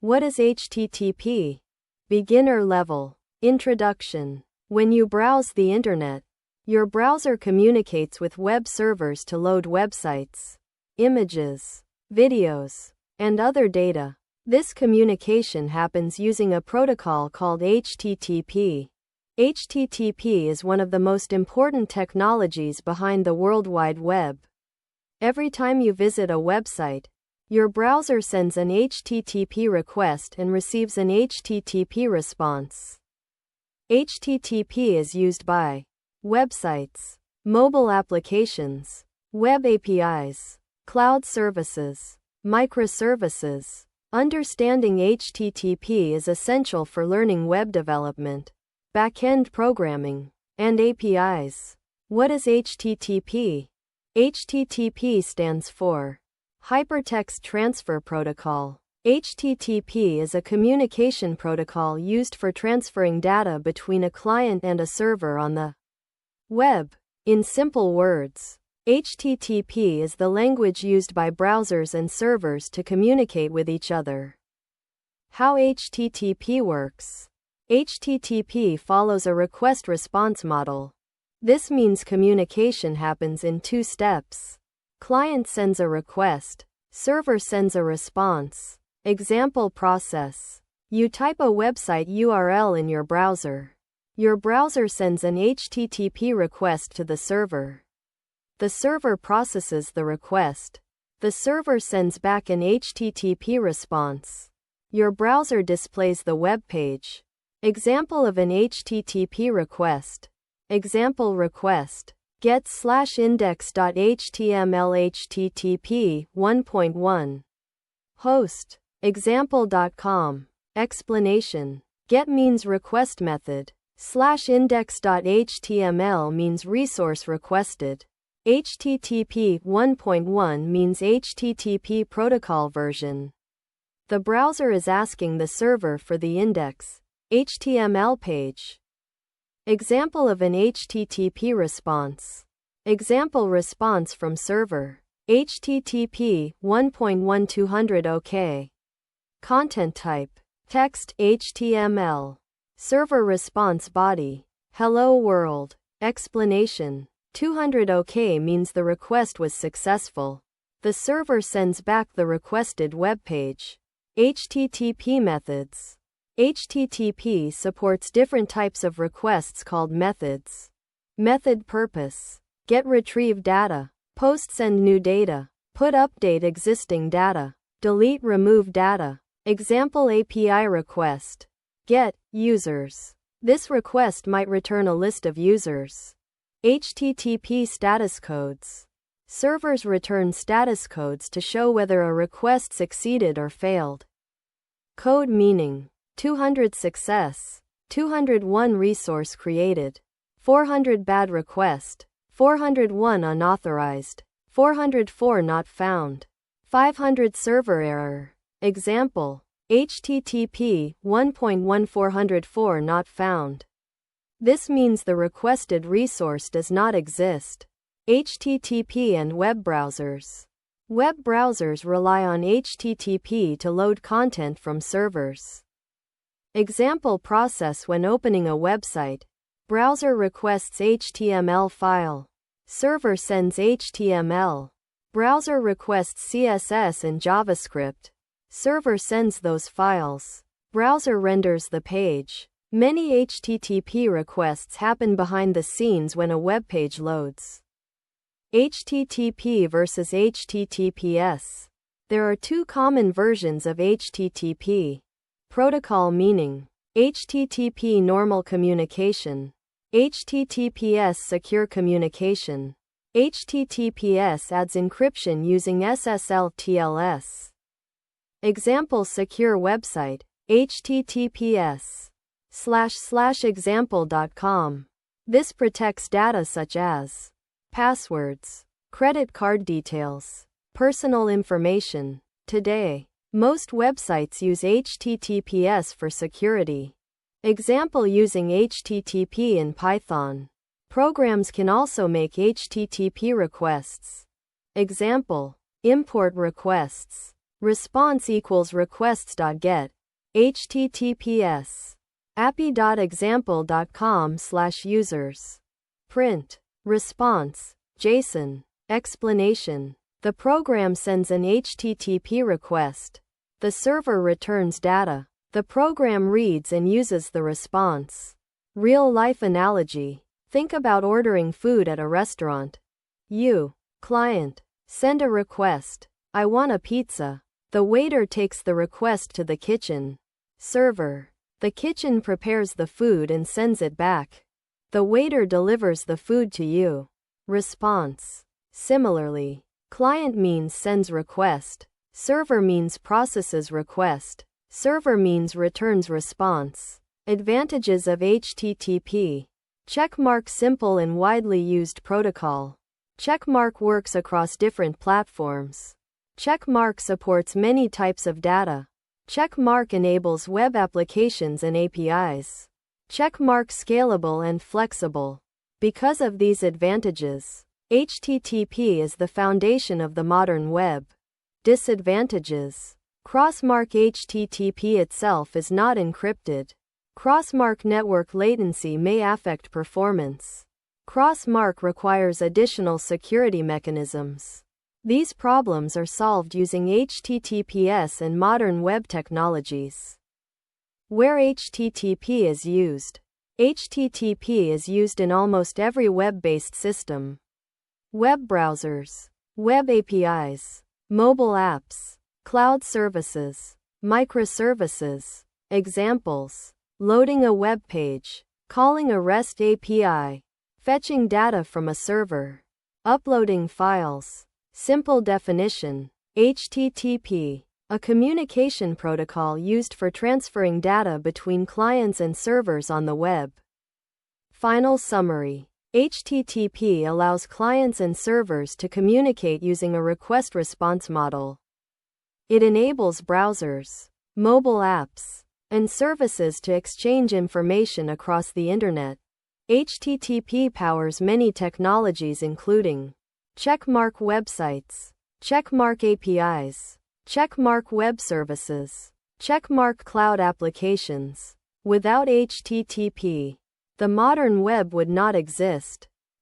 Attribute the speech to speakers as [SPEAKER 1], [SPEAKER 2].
[SPEAKER 1] What is HTTP? Beginner level. Introduction. When you browse the internet, your browser communicates with web servers to load websites, images, videos, and other data. This communication happens using a protocol called HTTP. HTTP is one of the most important technologies behind the World Wide Web. Every time you visit a website, your browser sends an HTTP request and receives an HTTP response. HTTP is used by websites, mobile applications, web APIs, cloud services, microservices. Understanding HTTP is essential for learning web development, back-end programming, and APIs. What is HTTP? HTTP stands for HyperText Transfer Protocol. HTTP is a communication protocol used for transferring data between a client and a server on the web. In simple words, HTTP is the language used by browsers and servers to communicate with each other. How HTTP works. HTTP follows a request-response model. This means communication happens in two steps. Client sends a request, server sends a response. Example process. You type a website URL in your browser. Your browser sends an HTTP request to the server. The server processes the request. The server sends back an HTTP response. Your browser displays the web page. Example of an HTTP request. Example request. Get/index.html HTTP 1.1. Host. Example.com. Explanation. Get means request method. /index.html means resource requested. HTTP 1.1 means HTTP protocol version. The browser is asking the server for the index HTML page. Example of an HTTP response. Example response from server. HTTP 1.1200 OK. Content type. Text HTML. Server response body. Hello world. Explanation. 200 OK means the request was successful. The server sends back the requested web page. HTTP methods. HTTP supports different types of requests called methods. Method purpose. Get retrieve data. Post send new data. Put update existing data. Delete remove data. Example API request. Get users. This request might return a list of users. HTTP status codes. Servers return status codes to show whether a request succeeded or failed. Code meaning. 200 success. 201 resource created. 400 bad request. 401 unauthorized. 404 not found. 500 server error. Example. HTTP 1.1404 not found. This means the requested resource does not exist. HTTP and web browsers. Web browsers rely on HTTP to load content from servers. Example process when opening a website. Browser requests HTML file. Server sends HTML. Browser requests CSS and JavaScript. Server sends those files. Browser renders the page. Many HTTP requests happen behind the scenes when a web page loads. HTTP versus HTTPS. There are two common versions of HTTP. Protocol meaning. HTTP normal communication. HTTPS secure communication. HTTPS adds encryption using SSL/TLS. Example secure website. https://example.com. This protects data such as passwords, credit card details, personal information. Today, most websites use HTTPS for security. Example using HTTP in Python. Programs can also make HTTP requests. Example, import requests. Response equals requests.get. HTTPS. appy.example.com/users. Print. Response. JSON. Explanation. The program sends an HTTP request. The server returns data. The program reads and uses the response. Real-life analogy. Think about ordering food at a restaurant. You, client, send a request. I want a pizza. The waiter takes the request to the kitchen. Server. The kitchen prepares the food and sends it back. The waiter delivers the food to you. Response. Similarly, client means sends request. Server means processes request. Server means returns response. Advantages of HTTP. Checkmark simple and widely used protocol. Checkmark works across different platforms. Checkmark supports many types of data. Checkmark enables web applications and APIs. Checkmark scalable and flexible. Because of these advantages, HTTP is the foundation of the modern web. Disadvantages. Crossmark HTTP itself is not encrypted. Crossmark network latency may affect performance. Crossmark requires additional security mechanisms. These problems are solved using HTTPS and modern web technologies. Where HTTP is used. HTTP is used in almost every web-based system. Web browsers, web APIs, mobile apps, cloud services, microservices. Examples: loading a web page, calling a REST API, fetching data from a server, uploading files. Simple definition. HTTP, a communication protocol used for transferring data between clients and servers on the web. Final summary. HTTP allows clients and servers to communicate using a request-response model. It enables browsers, mobile apps, and services to exchange information across the Internet. HTTP powers many technologies including checkmark websites, checkmark APIs, checkmark web services, checkmark cloud applications. Without HTTP, the modern web would not exist.